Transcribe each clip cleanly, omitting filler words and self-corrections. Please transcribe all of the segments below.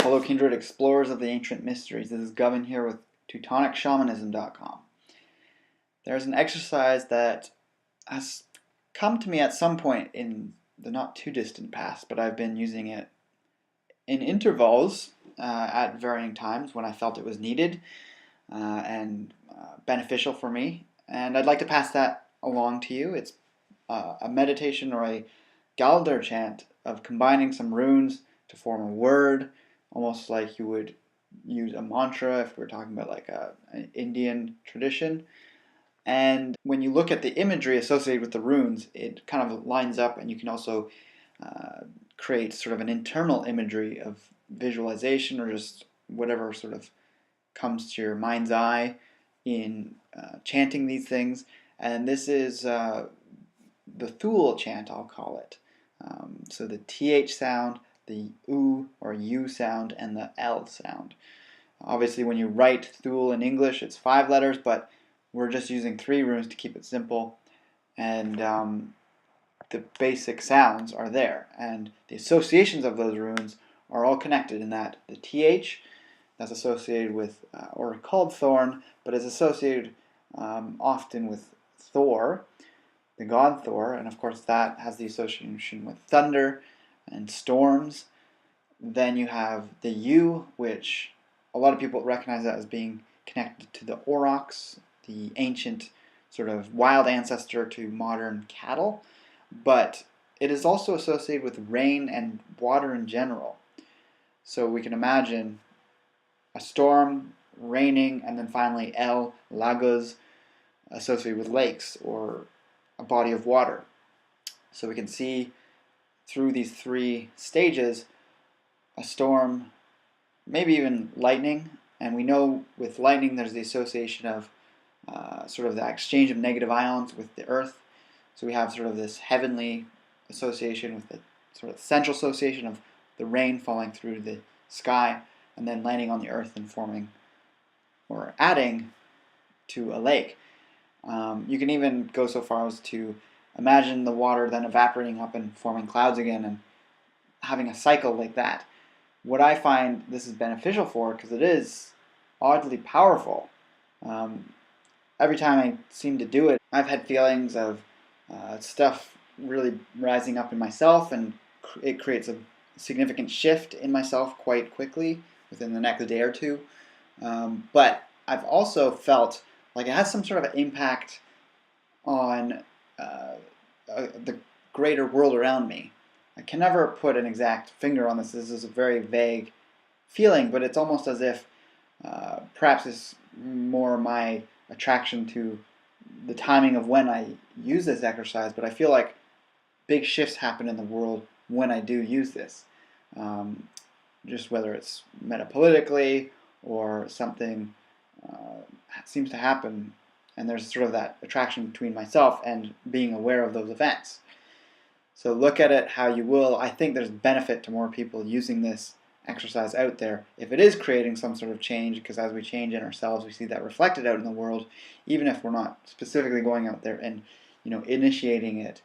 Hello kindred explorers of the ancient mysteries. This is Govin here with TeutonicShamanism.com. There's an exercise that has come to me at some point in the not too distant past, but I've been using it in intervals at varying times when I felt it was needed and beneficial for me. And I'd like to pass that along to you. It's a meditation or a Galdr chant of combining some runes to form a word, almost like you would use a mantra if we're talking about like an Indian tradition. And when you look at the imagery associated with the runes, it kind of lines up, and you can also create sort of an internal imagery of visualization or just whatever sort of comes to your mind's eye in chanting these things. And this is the Thule chant, I'll call it. So the TH sound, the U or U sound, and the L sound. Obviously when you write Thule in English it's 5 letters, but we're just using 3 runes to keep it simple, and the basic sounds are there, and the associations of those runes are all connected in that the TH, that's associated with, or called thorn, but is associated often with Thor, the god Thor, and of course that has the association with thunder and storms. Then you have the U, which a lot of people recognize that as being connected to the aurochs, the ancient sort of wild ancestor to modern cattle, but it is also associated with rain and water in general. So we can imagine a storm, raining, and then finally L, lagos, associated with lakes or a body of water. So we can see through these 3 stages a storm, maybe even lightning, and we know with lightning there's the association of sort of the exchange of negative ions with the earth. So we have sort of this heavenly association with the sort of central association of the rain falling through the sky and then landing on the earth and forming or adding to a lake. You can even go so far as to imagine the water then evaporating up and forming clouds again and having a cycle like that. What I find this is beneficial for, because it is oddly powerful, every time I seem to do it, I've had feelings of stuff really rising up in myself, and it creates a significant shift in myself quite quickly within the next day or two. But I've also felt like it has some sort of impact on the greater world around me. I can never put an exact finger on this. This is a very vague feeling, but it's almost as if perhaps it's more my attraction to the timing of when I use this exercise, but I feel like big shifts happen in the world when I do use this. Just whether it's metapolitically or something seems to happen, and there's sort of that attraction between myself and being aware of those events. So look at it how you will. I think there's benefit to more people using this exercise out there if it is creating some sort of change, because as we change in ourselves we see that reflected out in the world, even if we're not specifically going out there and initiating it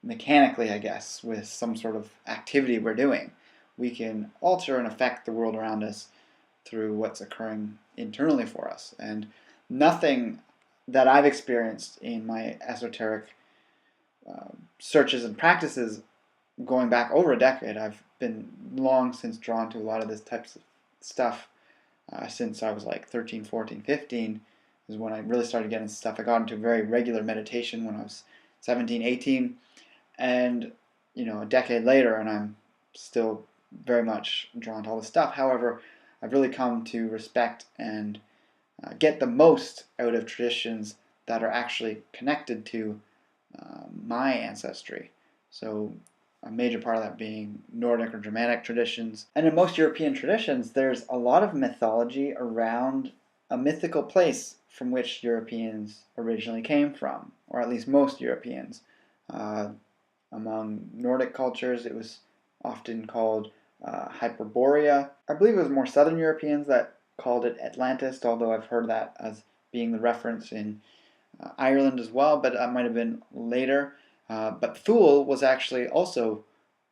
mechanically, I guess, with some sort of activity we're doing. We can alter and affect the world around us through what's occurring internally for us. And nothing that I've experienced in my esoteric searches and practices going back over a decade, I've been long since drawn to a lot of this types of stuff since I was like 13, 14, 15 is when I really started getting stuff. I got into very regular meditation when I was 17, 18, and a decade later and I'm still very much drawn to all this stuff. However, I've really come to respect and get the most out of traditions that are actually connected to my ancestry. So a major part of that being Nordic or Germanic traditions. And in most European traditions, there's a lot of mythology around a mythical place from which Europeans originally came from, or at least most Europeans. Among Nordic cultures, it was often called Hyperborea. I believe it was more Southern Europeans that called it Atlantis, although I've heard that as being the reference in Ireland as well, but that might have been later. But Thule was actually also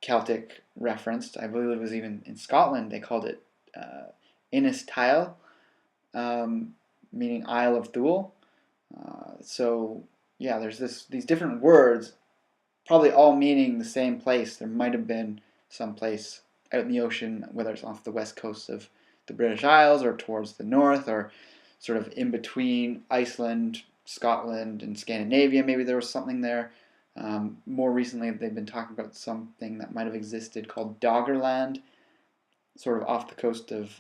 Celtic referenced. I believe it was even in Scotland they called it Innis Tile, meaning Isle of Thule. So yeah, there's these different words, probably all meaning the same place. There might have been some place out in the ocean, whether it's off the west coast of the British Isles or towards the north, or sort of in between Iceland, Scotland, and Scandinavia. Maybe there was something there. More recently, they've been talking about something that might have existed called Doggerland, sort of off the coast of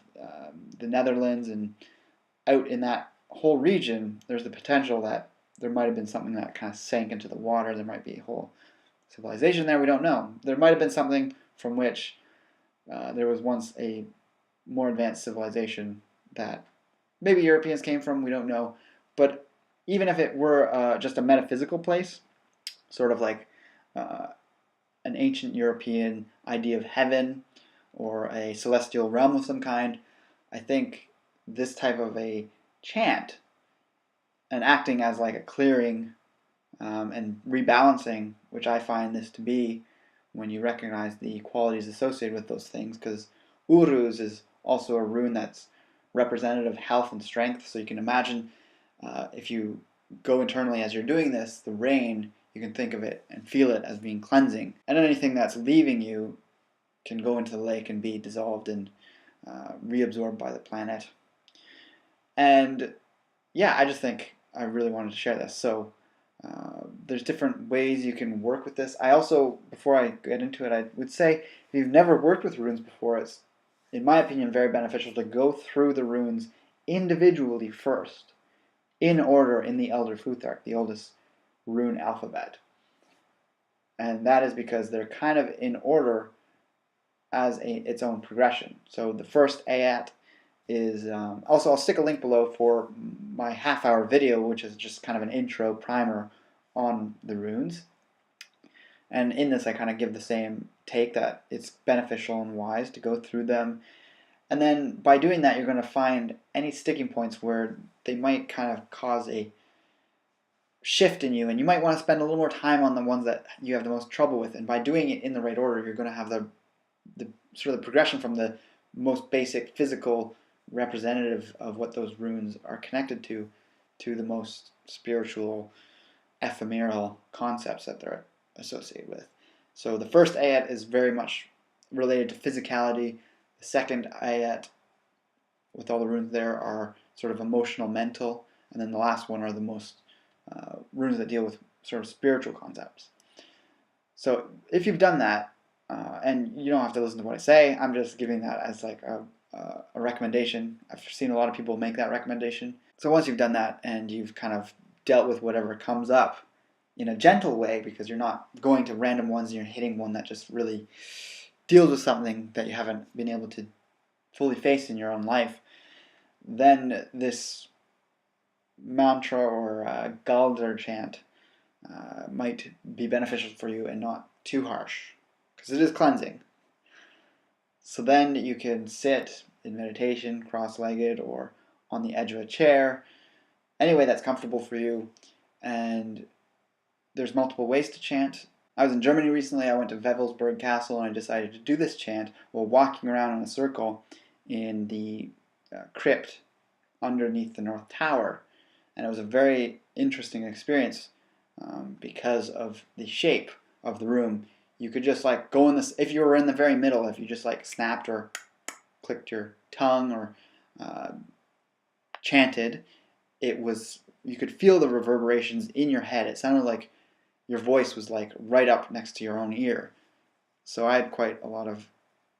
the Netherlands, and out in that whole region, there's the potential that there might have been something that kind of sank into the water. There might be a whole civilization there, we don't know. There might have been something from which there was once a more advanced civilization that maybe Europeans came from, we don't know. But even if it were just a metaphysical place, sort of like an ancient European idea of heaven or a celestial realm of some kind, I think this type of a chant and acting as like a clearing and rebalancing, which I find this to be when you recognize the qualities associated with those things, because Uruz is also a rune that's representative of health and strength. So you can imagine if you go internally as you're doing this, the rain, you can think of it and feel it as being cleansing. And anything that's leaving you can go into the lake and be dissolved and reabsorbed by the planet. And yeah, I just think I really wanted to share this. So there's different ways you can work with this. I also, before I get into it, I would say if you've never worked with runes before, it's, in my opinion, very beneficial to go through the runes individually first, in order in the Elder Futhark, the oldest rune alphabet. And that is because they're kind of in order as its own progression. So the first ayat is, also I'll stick a link below for my half-hour video, which is just kind of an intro primer on the runes. And in this I kind of give the same take, that it's beneficial and wise to go through them. And then by doing that, you're going to find any sticking points where they might kind of cause a shift in you, and you might want to spend a little more time on the ones that you have the most trouble with. And by doing it in the right order, you're going to have the sort of the progression from the most basic physical representative of what those runes are connected to the most spiritual, ephemeral concepts that they're associated with. So the first ayat is very much related to physicality. The second ayat, with all the runes there, are sort of emotional, mental, and then the last one are the most runes that deal with sort of spiritual concepts. So if you've done that, and you don't have to listen to what I say, I'm just giving that as like a recommendation. I've seen a lot of people make that recommendation. So once you've done that and you've kind of dealt with whatever comes up in a gentle way, because you're not going to random ones and you're hitting one that just really deals with something that you haven't been able to fully face in your own life, then this mantra or Galdr chant might be beneficial for you and not too harsh, because it is cleansing. So then you can sit in meditation, cross-legged, or on the edge of a chair, any way that's comfortable for you. And there's multiple ways to chant. I was in Germany recently. I went to Wewelsburg Castle, and I decided to do this chant while walking around in a circle in the crypt underneath the North Tower. And it was a very interesting experience because of the shape of the room. You could just like go in this, if you were in the very middle, if you just like snapped or clicked your tongue or chanted, you could feel the reverberations in your head. It sounded like your voice was like right up next to your own ear. So I had quite a lot of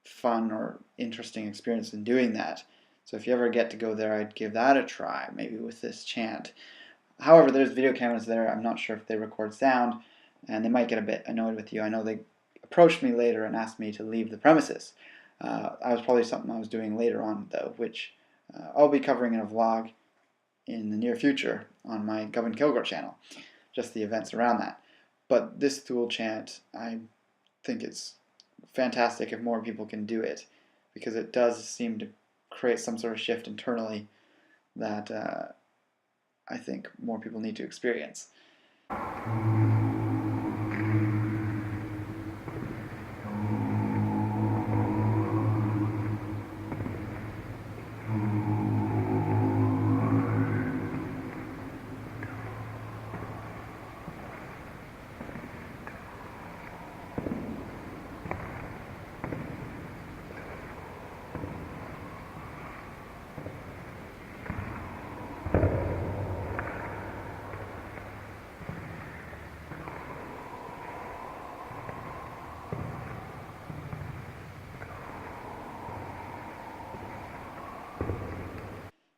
fun or interesting experience in doing that. So if you ever get to go there, I'd give that a try, maybe with this chant. However, there's video cameras there. I'm not sure if they record sound, and they might get a bit annoyed with you. I know they approached me later and asked me to leave the premises. That was probably something I was doing later on, though, which I'll be covering in a vlog in the near future on my Govin Kilgore channel, just the events around that. But this Thule chant, I think it's fantastic if more people can do it, because it does seem to create some sort of shift internally that I think more people need to experience.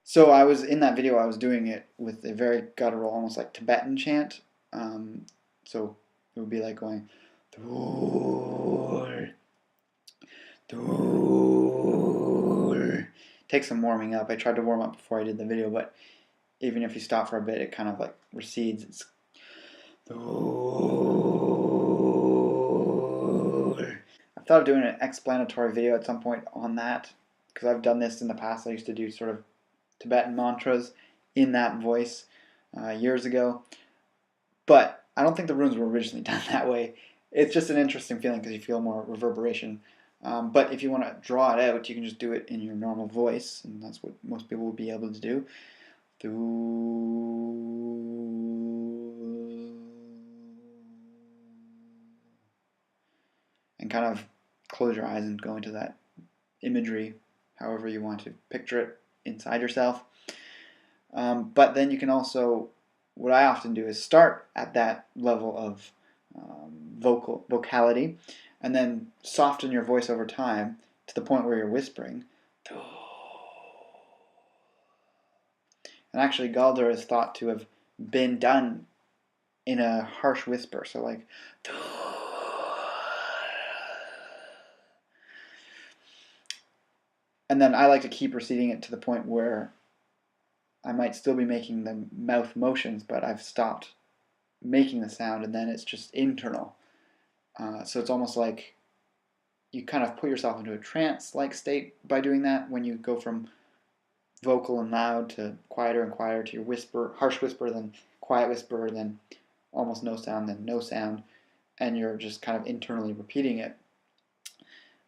So I was in that video. I was doing it with a very guttural, almost like Tibetan chant. So it would be like going, Thule, Thule. Takes some warming up. I tried to warm up before I did the video, but even if you stop for a bit, it kind of like recedes. It's Thule. I thought of doing an explanatory video at some point on that, because I've done this in the past. I used to do sort of Tibetan mantras in that voice years ago, but I don't think the runes were originally done that way. It's just an interesting feeling because you feel more reverberation. But if you want to draw it out, you can just do it in your normal voice, and that's what most people will be able to do. And kind of close your eyes and go into that imagery, however you want to picture it inside yourself. But then you can also, what I often do is start at that level of vocality, and then soften your voice over time to the point where you're whispering. And actually, Galdr is thought to have been done in a harsh whisper, so like. And then I like to keep repeating it to the point where I might still be making the mouth motions, but I've stopped making the sound, and then it's just internal. So it's almost like you kind of put yourself into a trance-like state by doing that when you go from vocal and loud to quieter and quieter to your whisper, harsh whisper, then quiet whisper, then almost no sound, then no sound, and you're just kind of internally repeating it.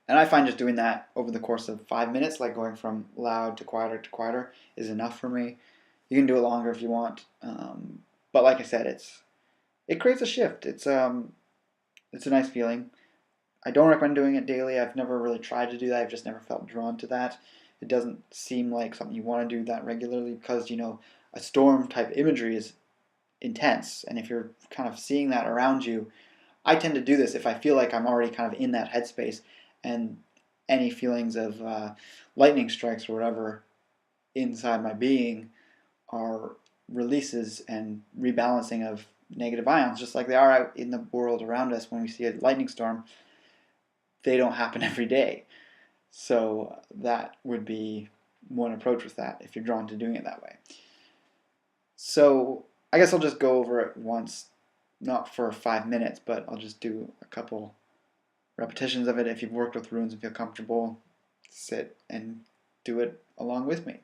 And I find just doing that over the course of 5 minutes, like going from loud to quieter, is enough for me. You can do it longer if you want, but like I said, it creates a shift. It's a nice feeling. I don't recommend doing it daily. I've never really tried to do that. I've just never felt drawn to that. It doesn't seem like something you want to do that regularly because, you know, a storm type imagery is intense. And if you're kind of seeing that around you, I tend to do this if I feel like I'm already kind of in that headspace, and any feelings of lightning strikes or whatever inside my being are releases and rebalancing of negative ions, just like they are out in the world around us. When we see a lightning storm, they don't happen every day. So that would be one approach with that, if you're drawn to doing it that way. So I guess I'll just go over it once, not for 5 minutes, but I'll just do a couple repetitions of it. If you've worked with runes and feel comfortable, sit and do it along with me.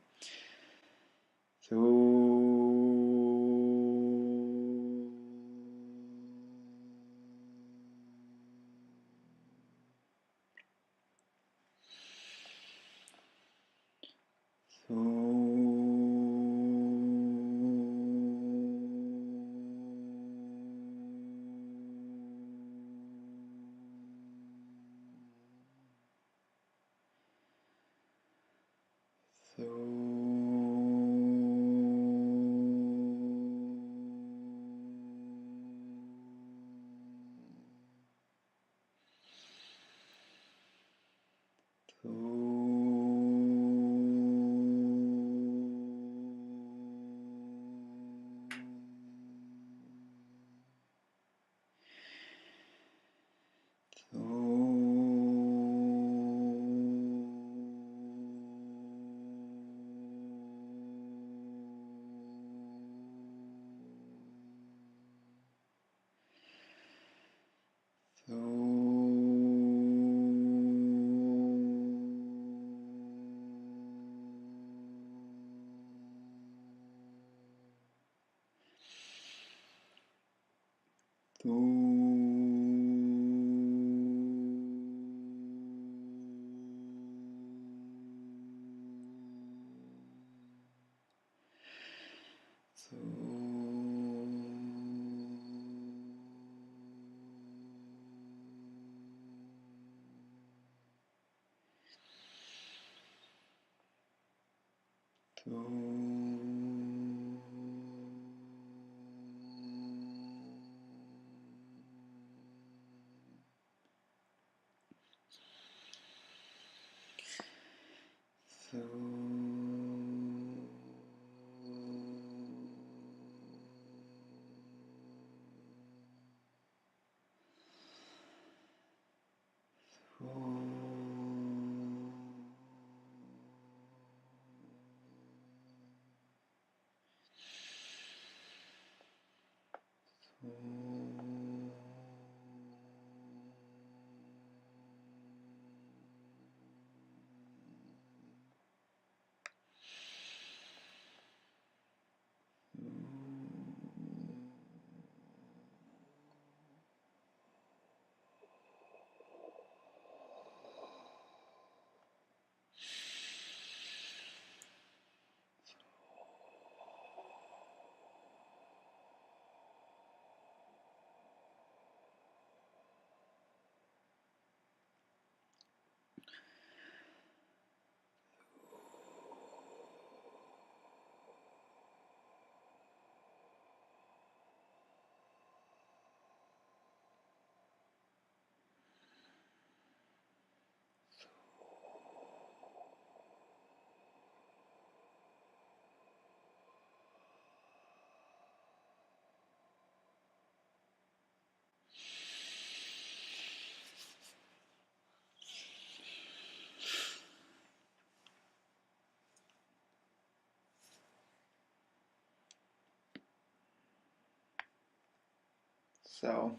So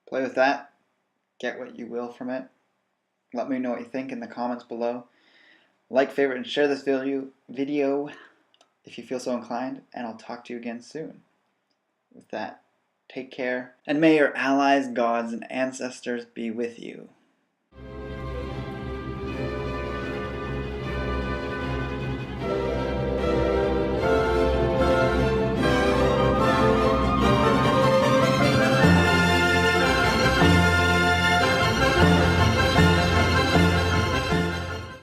play with that. Get what you will from it. Let me know what you think in the comments below. Like, favorite, and share this video if you feel so inclined, and I'll talk to you again soon. With that, take care, and may your allies, gods, and ancestors be with you.